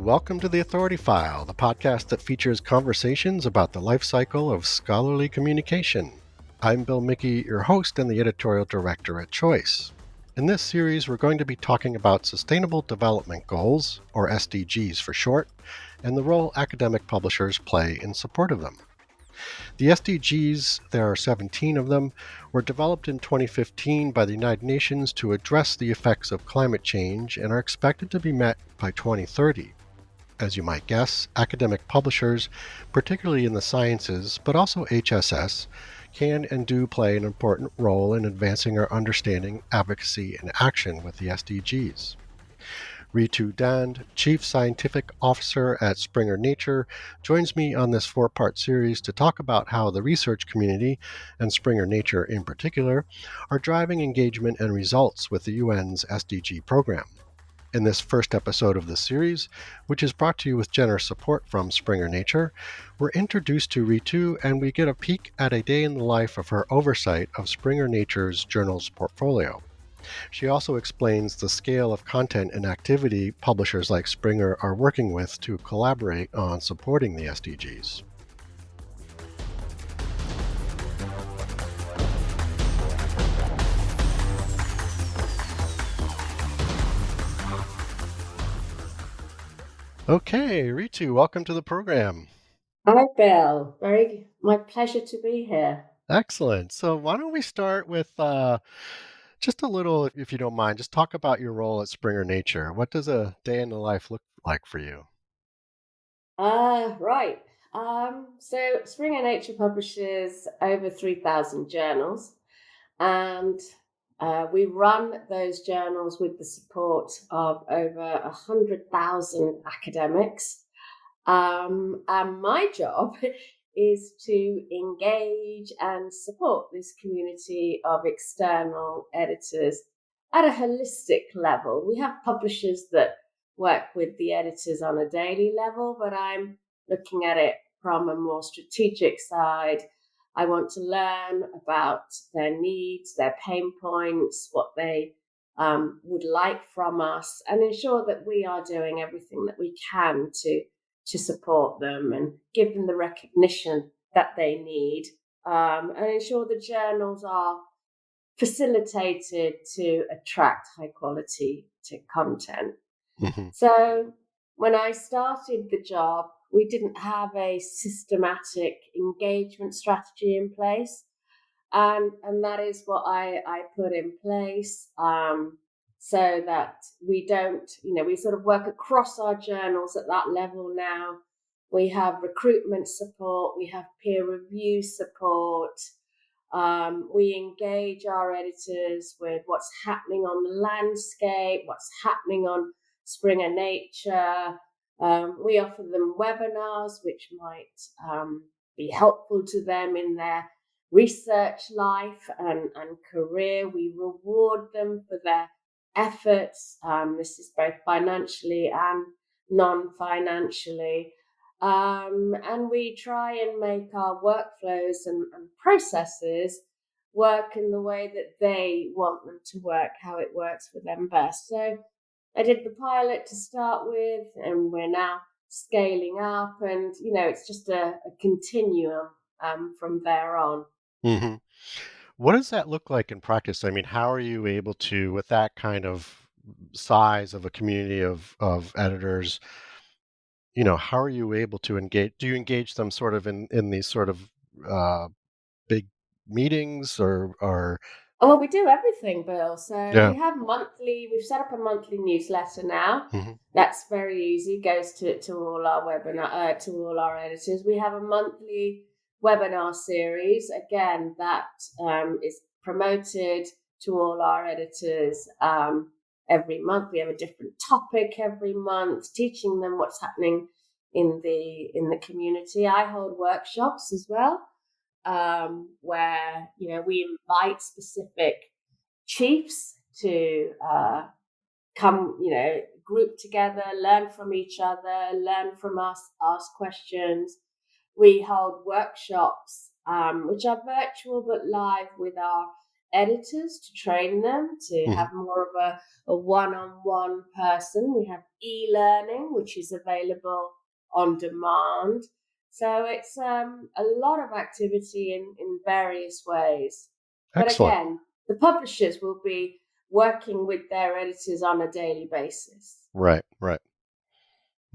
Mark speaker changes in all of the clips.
Speaker 1: Welcome to the Authority File, the podcast that features conversations about the life cycle of scholarly communication. I'm Bill Mickey, your host and the editorial director at Choice. In this series, we're going to be talking about Sustainable Development Goals, or SDGs for short, and the role academic publishers play in support of them. The SDGs, there are 17 of them, were developed in 2015 by the United Nations to address the effects of climate change and are expected to be met by 2030. As you might guess, academic publishers, particularly in the sciences, but also HSS, can and do play an important role in advancing our understanding, advocacy, and action with the SDGs. Ritu Dhand, Chief Scientific Officer at Springer Nature, joins me on this four-part series to talk about how the research community, and Springer Nature in particular, are driving engagement and results with the UN's SDG program. In this first episode of the series, which is brought to you with generous support from Springer Nature, we're introduced to Ritu and we get a peek at a day in the life of her oversight of Springer Nature's journals portfolio. She also explains the scale of content and activity publishers like Springer are working with to collaborate on supporting the SDGs. Okay, Ritu, welcome to the program.
Speaker 2: Hi, Bill. My pleasure to be here.
Speaker 1: Excellent. So why don't we start with just a little, if you don't mind, just talk about your role at Springer Nature. What does a day in the life look like for you?
Speaker 2: Right. So Springer Nature publishes over 3,000 journals, and we run those journals with the support of over 100,000 academics. And my job is to engage and support this community of external editors at a holistic level. We have publishers that work with the editors on a daily level, but I'm looking at it from a more strategic side. I want to learn about their needs, their pain points, what they would like from us, and ensure that we are doing everything that we can to support them and give them the recognition that they need, and ensure the journals are facilitated to attract high quality content.
Speaker 1: Mm-hmm.
Speaker 2: So when I started the job, we didn't have a systematic engagement strategy in place. And that is what I put in place, so that we don't, we sort of work across our journals at that level now. We have recruitment support, we have peer review support, we engage our editors with what's happening on the landscape, what's happening on Springer Nature. We offer them webinars, which might be helpful to them in their research life and career. We reward them for their efforts. This is both financially and non-financially. And we try and make our workflows and processes work in the way that they want them to work, how it works for them best. So I did the pilot to start with, and we're now scaling up, and it's just a continuum from there on.
Speaker 1: Mm-hmm. What does that look like in practice? I mean, how are you able to, with that kind of size of a community of editors, how are you able to engage? Do you engage them sort of in these sort of big meetings or
Speaker 2: Oh, well, we do everything, Bill. So
Speaker 1: yeah.
Speaker 2: we've set up a monthly newsletter now.
Speaker 1: Mm-hmm.
Speaker 2: That's very easy, goes to all our webinar, to all our editors. We have a monthly webinar series, again, that is promoted to all our editors every month. We have a different topic every month, teaching them what's happening in the community. I hold workshops as well, where we invite specific chiefs to come, group together, learn from each other, learn from us, ask questions. We hold workshops, which are virtual but live with our editors to train them, to have more of a one-on-one person. We have e-learning, which is available on demand. So it's a lot of activity in various ways. But
Speaker 1: Excellent.
Speaker 2: again, the publishers will be working with their editors on a daily basis.
Speaker 1: Right, right.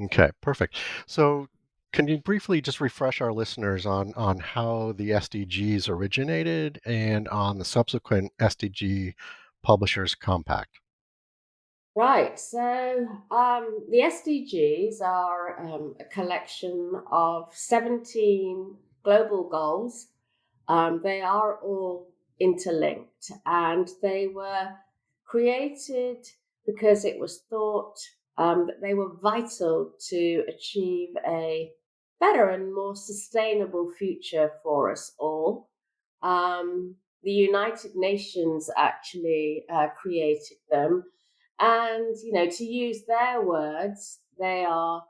Speaker 1: Okay, perfect. So can you briefly just refresh our listeners on how the SDGs originated and on the subsequent SDG Publishers Compact?
Speaker 2: Right. So the SDGs are a collection of 17 global goals. They are all interlinked, and they were created because it was thought that they were vital to achieve a better and more sustainable future for us all. The United Nations actually created them. And, to use their words, they are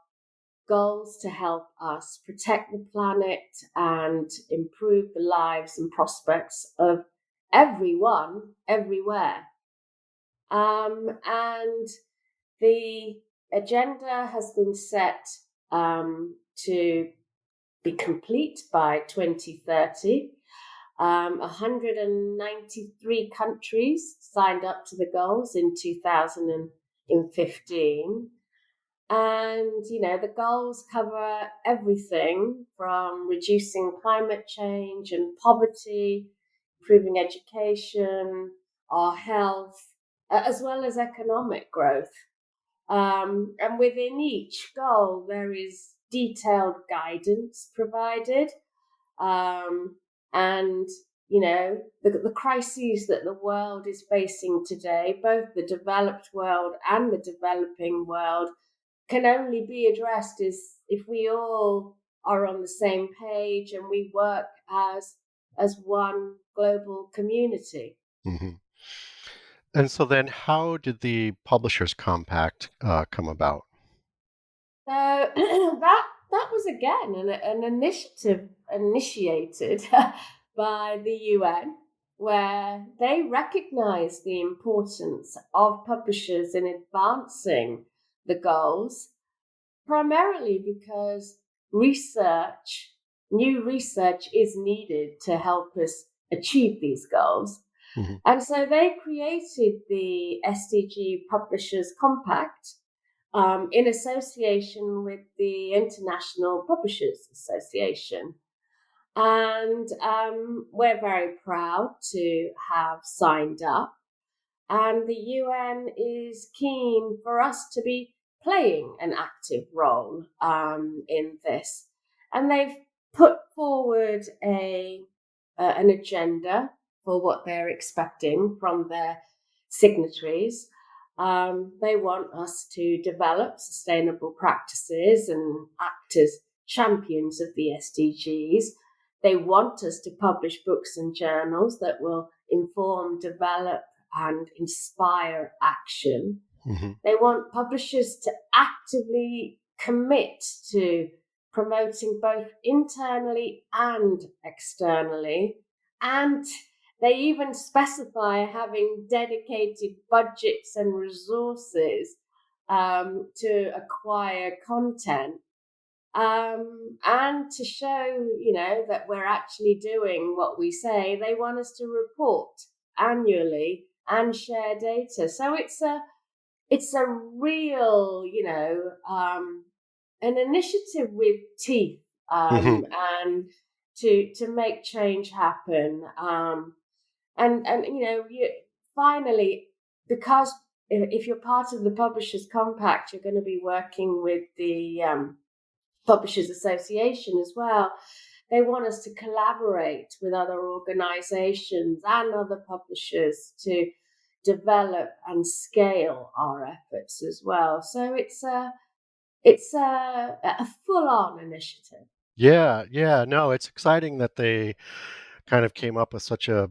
Speaker 2: goals to help us protect the planet and improve the lives and prospects of everyone, everywhere. And the agenda has been set to be complete by 2030. 193 countries signed up to the goals in 2015. And, the goals cover everything from reducing climate change and poverty, improving education, our health, as well as economic growth. And within each goal, there is detailed guidance provided. And the crises that the world is facing today, both the developed world and the developing world, can only be addressed if we all are on the same page and we work as one global community.
Speaker 1: Mm-hmm. And so then how did the Publishers Compact come about?
Speaker 2: So that was again an initiative initiated by the UN, where they recognized the importance of publishers in advancing the goals, primarily because new research is needed to help us achieve these goals.
Speaker 1: Mm-hmm.
Speaker 2: And so they created the SDG Publishers Compact in association with the International Publishers Association. And we're very proud to have signed up. And the UN is keen for us to be playing an active role in this. And they've put forward an agenda for what they're expecting from their signatories. They want us to develop sustainable practices and act as champions of the SDGs. They want us to publish books and journals that will inform, develop, and inspire action.
Speaker 1: Mm-hmm.
Speaker 2: They want publishers to actively commit to promoting both internally and externally. And they even specify having dedicated budgets and resources to acquire content. And to show, that we're actually doing what we say, they want us to report annually and share data. So it's a real, an initiative with teeth,
Speaker 1: Mm-hmm.
Speaker 2: and to make change happen. And finally, because if you're part of the Publishers Compact, you're going to be working with the Publishers Association as well. They want us to collaborate with other organizations and other publishers to develop and scale our efforts as well. So it's a full-on initiative.
Speaker 1: Yeah. No, it's exciting that they kind of came up with such a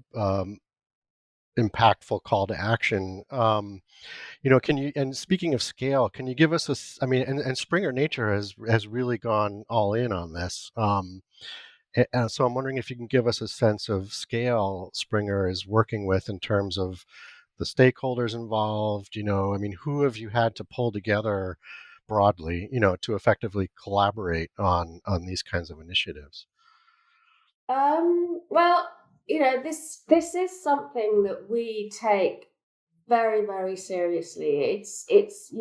Speaker 1: impactful call to action. Can you, and speaking of scale, can you give us and Springer Nature has really gone all in on this. So I'm wondering if you can give us a sense of scale Springer is working with in terms of the stakeholders involved. I mean, who have you had to pull together broadly, to effectively collaborate on these kinds of initiatives?
Speaker 2: Well, this is something that we take very, very seriously. It's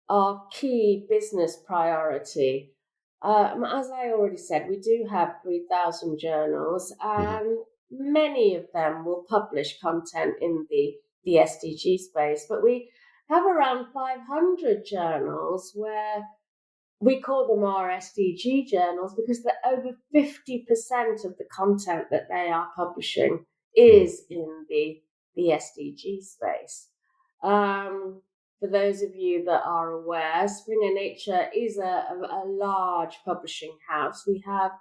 Speaker 2: our key business priority. As I already said, we do have 3,000 journals,
Speaker 1: Hmm.
Speaker 2: and many of them will publish content in the SDG space. But we have around 500 journals where we call them our SDG journals because over 50% of the content that they are publishing
Speaker 1: Hmm.
Speaker 2: is in the SDG space. For those of you that are aware, Springer Nature is a large publishing house. We have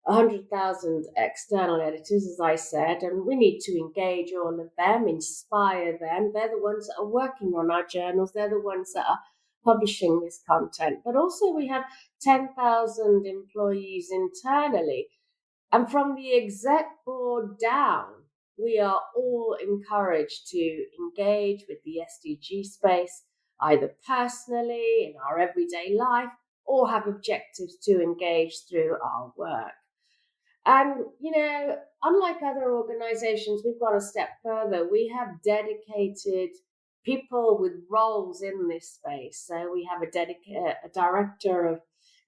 Speaker 2: 100,000 external editors, as I said, and we need to engage all of them, inspire them. They're the ones that are working on our journals. They're the ones that are publishing this content. But also we have 10,000 employees internally. And from the exec board down, we are all encouraged to engage with the SDG space, either personally in our everyday life or have objectives to engage through our work. And, unlike other organizations, we've gone a step further. We have dedicated people with roles in this space. So we have a director of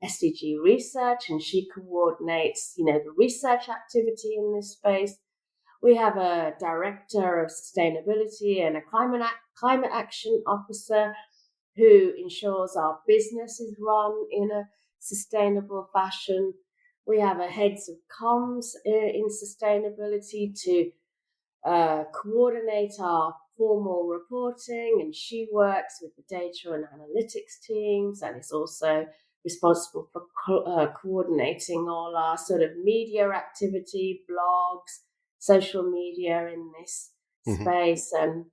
Speaker 2: SDG research, and she coordinates, the research activity in this space. We have a director of sustainability and a climate action officer who ensures our business is run in a sustainable fashion. We have a heads of comms in sustainability to coordinate our formal reporting, and she works with the data and analytics teams and is also responsible for coordinating all our sort of media activity, blogs, social media in this
Speaker 1: Hmm.
Speaker 2: space, and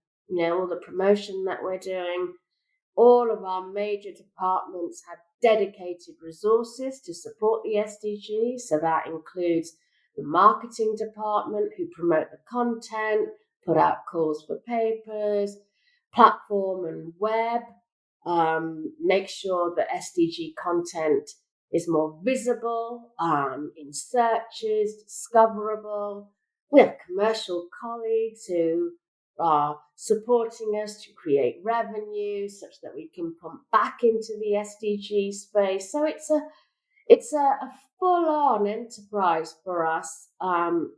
Speaker 2: all the promotion that we're doing. All of our major departments have dedicated resources to support the SDGs. So that includes the marketing department, who promote the content, put out calls for papers, platform and web, make sure that SDG content is more visible in searches, discoverable. We have commercial colleagues who are supporting us to create revenue such that we can pump back into the SDG space. So it's a full-on enterprise for us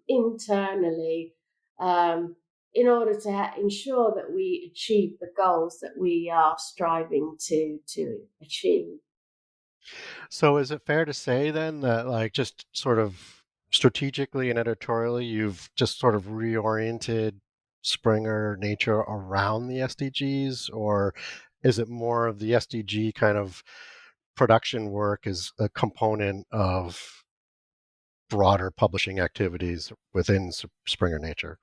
Speaker 2: internally, in order to ensure that we achieve the goals that we are striving to achieve.
Speaker 1: So is it fair to say then that, like, just sort of strategically and editorially, you've just sort of reoriented Springer Nature around the SDGs, or is it more of the SDG kind of production work is a component of broader publishing activities within Springer Nature?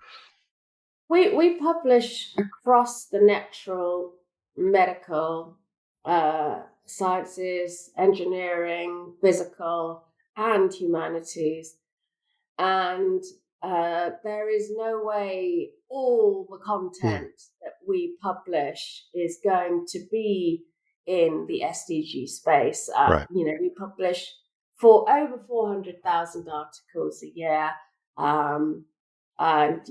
Speaker 2: We publish across the natural, medical, sciences, engineering, physical, and humanities. And there is no way all the
Speaker 1: Hmm.
Speaker 2: content that we publish is going to be in the SDG space.
Speaker 1: Right.
Speaker 2: We publish for over 400,000 articles a year, um, and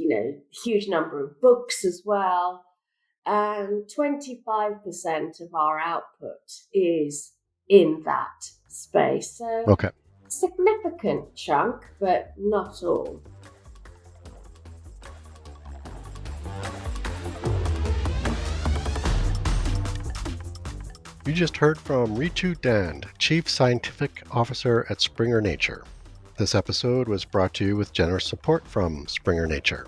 Speaker 2: huge number of books as well. And 25% of our output is in that space. So
Speaker 1: Okay.
Speaker 2: significant chunk, but not all.
Speaker 1: You just heard from Ritu Dhand, Chief Scientific Officer at Springer Nature. This episode was brought to you with generous support from Springer Nature.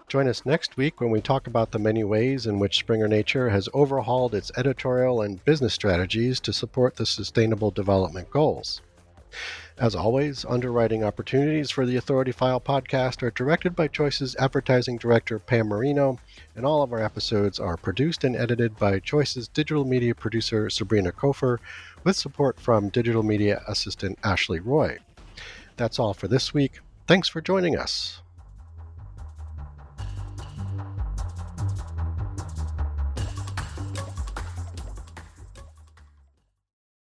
Speaker 1: Join us next week when we talk about the many ways in which Springer Nature has overhauled its editorial and business strategies to support the Sustainable Development Goals. As always, underwriting opportunities for the Authority File podcast are directed by Choice's advertising director, Pam Marino, and all of our episodes are produced and edited by Choice's digital media producer, Sabrina Kofer, with support from digital media assistant Ashley Roy. That's all for this week. Thanks for joining us.